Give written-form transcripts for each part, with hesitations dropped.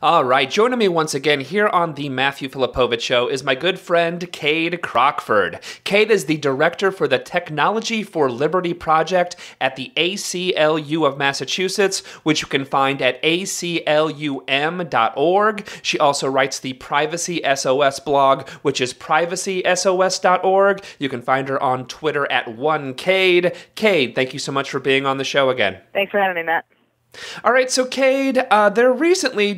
All right, joining me once again here on the Matthew Filipovich Show is my good friend Kade Crockford. Kade is the director for the Technology for Liberty project at the ACLU of Massachusetts, which you can find at aclum.org. She also writes the Privacy SOS blog, which is privacysos.org. You can find her on Twitter at 1Kade. Kade, thank you so much for being on the show again. Thanks for having me, Matt. All right, so Kade, there recently,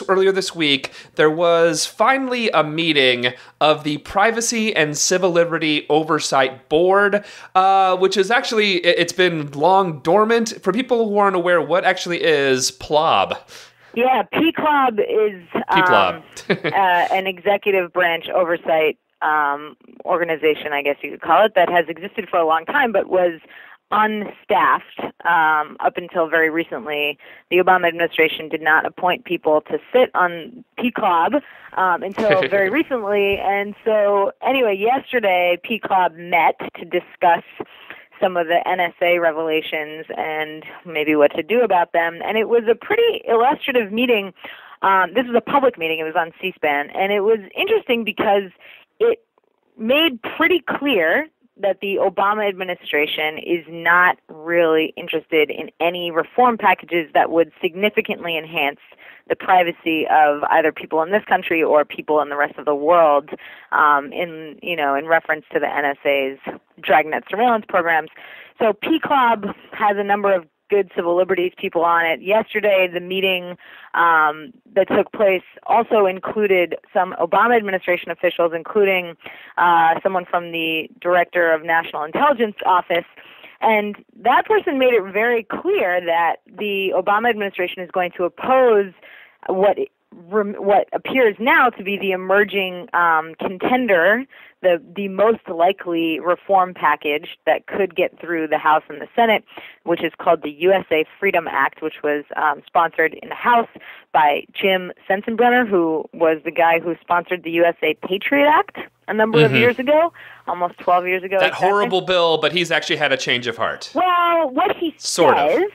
earlier this week, there was finally a meeting of the Privacy and Civil Liberty Oversight Board, which is actually, it's been long dormant. For people who aren't aware, what actually is PCLOB? Yeah, PCLOB is an executive branch oversight organization, I guess you could call it, that has existed for a long time, but was unstaffed up until very recently. The Obama administration did not appoint people to sit on PCLOB until very recently. And so anyway, yesterday PCLOB met to discuss some of the NSA revelations and maybe what to do about them. And it was a pretty illustrative meeting. This was a public meeting. It was on C-SPAN. And it was interesting because it made pretty clear that the Obama administration is not really interested in any reform packages that would significantly enhance the privacy of either people in this country or people in the rest of the world, in reference to the NSA's dragnet surveillance programs. So PCLOB has a number of good civil liberties people on it. Yesterday, the meeting that took place also included some Obama administration officials, including someone from the Director of National Intelligence Office. And that person made it very clear that the Obama administration is going to oppose what appears now to be the emerging contender, the most likely reform package that could get through the House and the Senate, which is called the USA Freedom Act, which was sponsored in the House by Jim Sensenbrenner, who was the guy who sponsored the USA Patriot Act a number of years ago, almost 12 years ago. That horrible bill, but he's actually had a change of heart. Well, what he says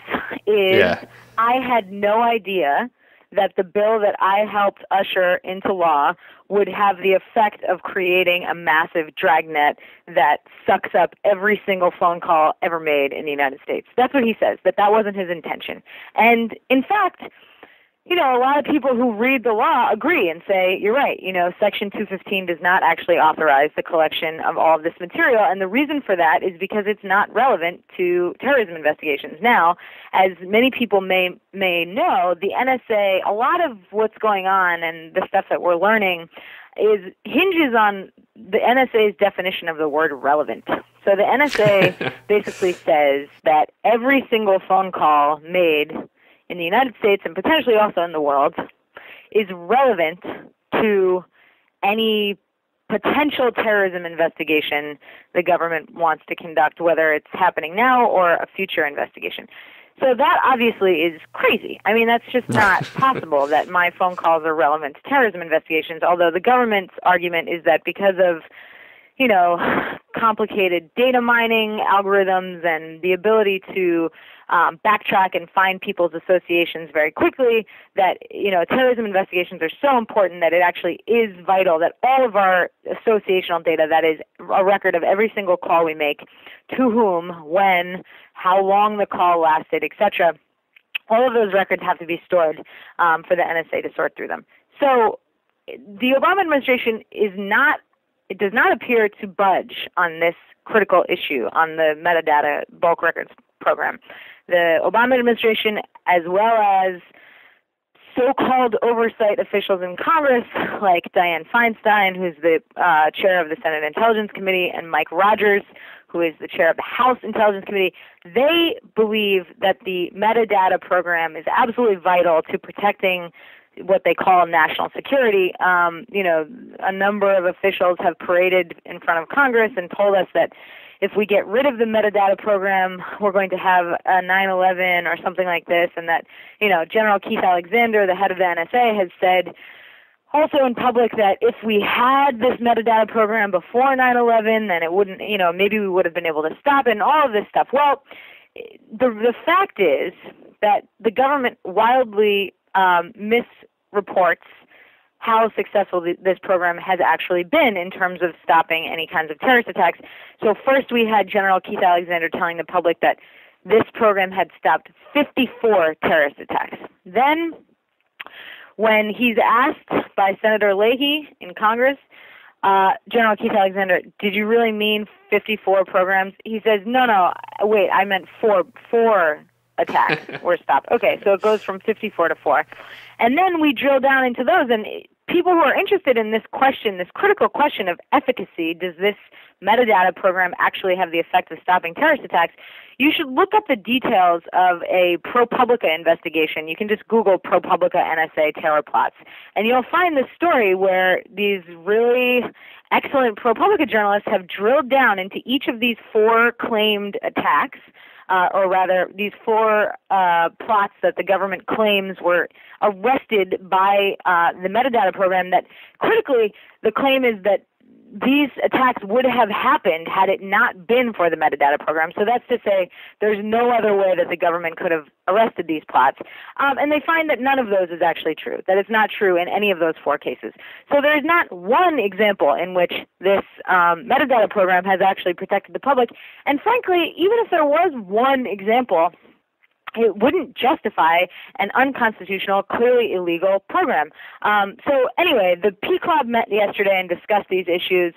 is, I had no idea that the bill that I helped usher into law would have the effect of creating a massive dragnet that sucks up every single phone call ever made in the United States. That's what he says, that wasn't his intention. And in fact, a lot of people who read the law agree and say, you're right, Section 215 does not actually authorize the collection of all of this material, and the reason for that is because it's not relevant to terrorism investigations. Now, as many people may know, the NSA, a lot of what's going on and the stuff that we're learning hinges on the NSA's definition of the word relevant. So the NSA basically says that every single phone call made in the United States and potentially also in the world is relevant to any potential terrorism investigation the government wants to conduct, whether it's happening now or a future investigation. So that obviously is crazy. I mean, that's just not possible that my phone calls are relevant to terrorism investigations, although the government's argument is that because of complicated data mining algorithms and the ability to backtrack and find people's associations very quickly, that, terrorism investigations are so important that it actually is vital that all of our associational data, that is a record of every single call we make, to whom, when, how long the call lasted, etc., all of those records have to be stored for the NSA to sort through them. So the Obama administration does not appear to budge on this critical issue on the metadata bulk records program. The Obama administration, as well as so-called oversight officials in Congress, like Dianne Feinstein, who's the chair of the Senate Intelligence Committee, and Mike Rogers, who is the chair of the House Intelligence Committee, they believe that the metadata program is absolutely vital to protecting what they call national security. A number of officials have paraded in front of Congress and told us that if we get rid of the metadata program, we're going to have a 9/11 or something like this, and that, General Keith Alexander, the head of the NSA, has said also in public that if we had this metadata program before 9/11, then it wouldn't, maybe we would have been able to stop it and all of this stuff. Well, the fact is that the government wildly reports how successful this program has actually been in terms of stopping any kinds of terrorist attacks. So first we had General Keith Alexander telling the public that this program had stopped 54 terrorist attacks. Then when he's asked by Senator Leahy in Congress, General Keith Alexander, did you really mean 54 programs? He says, no, wait, I meant four attacks were stopped. Okay, so it goes from 54 to 4. And then we drill down into those, and people who are interested in this question, this critical question of efficacy, does this metadata program actually have the effect of stopping terrorist attacks, you should look up the details of a ProPublica investigation. You can just Google ProPublica NSA terror plots, and you'll find this story where these really excellent ProPublica journalists have drilled down into each of these 4 claimed attacks, or rather these 4 plots that the government claims were arrested by the metadata program, that critically the claim is that these attacks would have happened had it not been for the metadata program. So that's to say there's no other way that the government could have arrested these plots. And they find that none of those is actually true, that it's not true in any of those 4 cases. So there is not one example in which this metadata program has actually protected the public. And frankly, even if there was one example, it wouldn't justify an unconstitutional, clearly illegal program. So anyway, the PCLOB met yesterday and discussed these issues.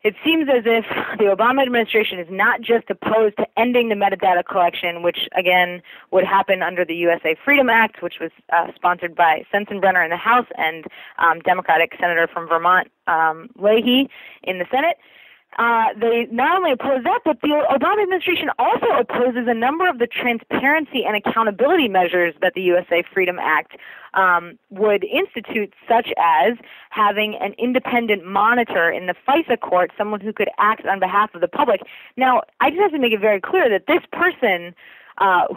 It seems as if the Obama administration is not just opposed to ending the metadata collection, which again would happen under the USA Freedom Act, which was sponsored by Sensenbrenner in the House and Democratic Senator from Vermont, Leahy, in the Senate. They not only oppose that, but the Obama administration also opposes a number of the transparency and accountability measures that the USA Freedom Act would institute, such as having an independent monitor in the FISA court, someone who could act on behalf of the public. Now, I just have to make it very clear that this person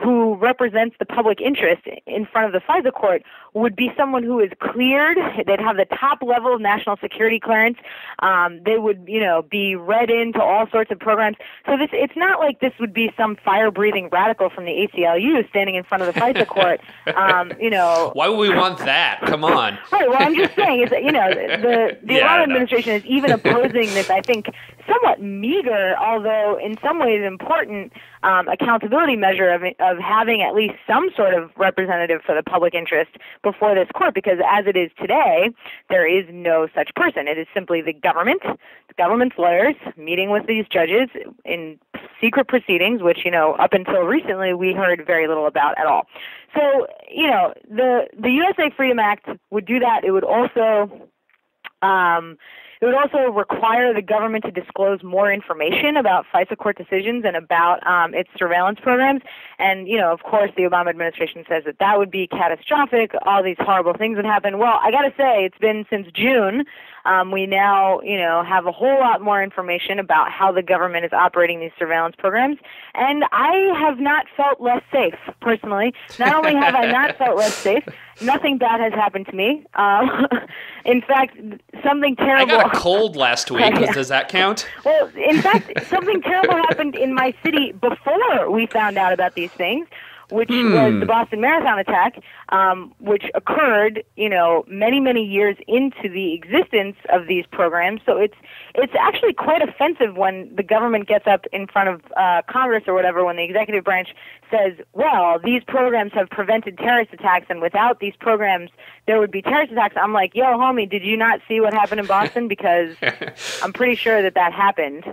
who represents the public interest in front of the FISA court would be someone who is cleared. They'd have the top level of national security clearance. They would, be read into all sorts of programs. So it's not like this would be some fire-breathing radical from the ACLU standing in front of the FISA court. Why would we want that? Come on. Right. Well, I'm just saying is that the Obama administration is even opposing this, I think, somewhat meager, although in some ways important, accountability measure of having at least some sort of representative for the public interest before this court, because as it is today, there is no such person. It is simply the government's lawyers meeting with these judges in secret proceedings, which, up until recently we heard very little about at all. So, the USA Freedom Act would do that. It would also require the government to disclose more information about FISA court decisions and about its surveillance programs. And, of course, the Obama administration says that would be catastrophic. All these horrible things would happen. Well, I got to say, it's been since June. We now, have a whole lot more information about how the government is operating these surveillance programs. And I have not felt less safe, personally. Not only have I not felt less safe, nothing bad has happened to me. In fact, something terrible. I got a cold last week. Yeah. Does that count? Well, in fact, something terrible happened in my city before we found out about these things, which was the Boston Marathon attack, which occurred, many, many years into the existence of these programs. So it's actually quite offensive when the government gets up in front of Congress or whatever, when the executive branch says, well, these programs have prevented terrorist attacks, and without these programs, there would be terrorist attacks. I'm like, yo, homie, did you not see what happened in Boston? Because I'm pretty sure that happened.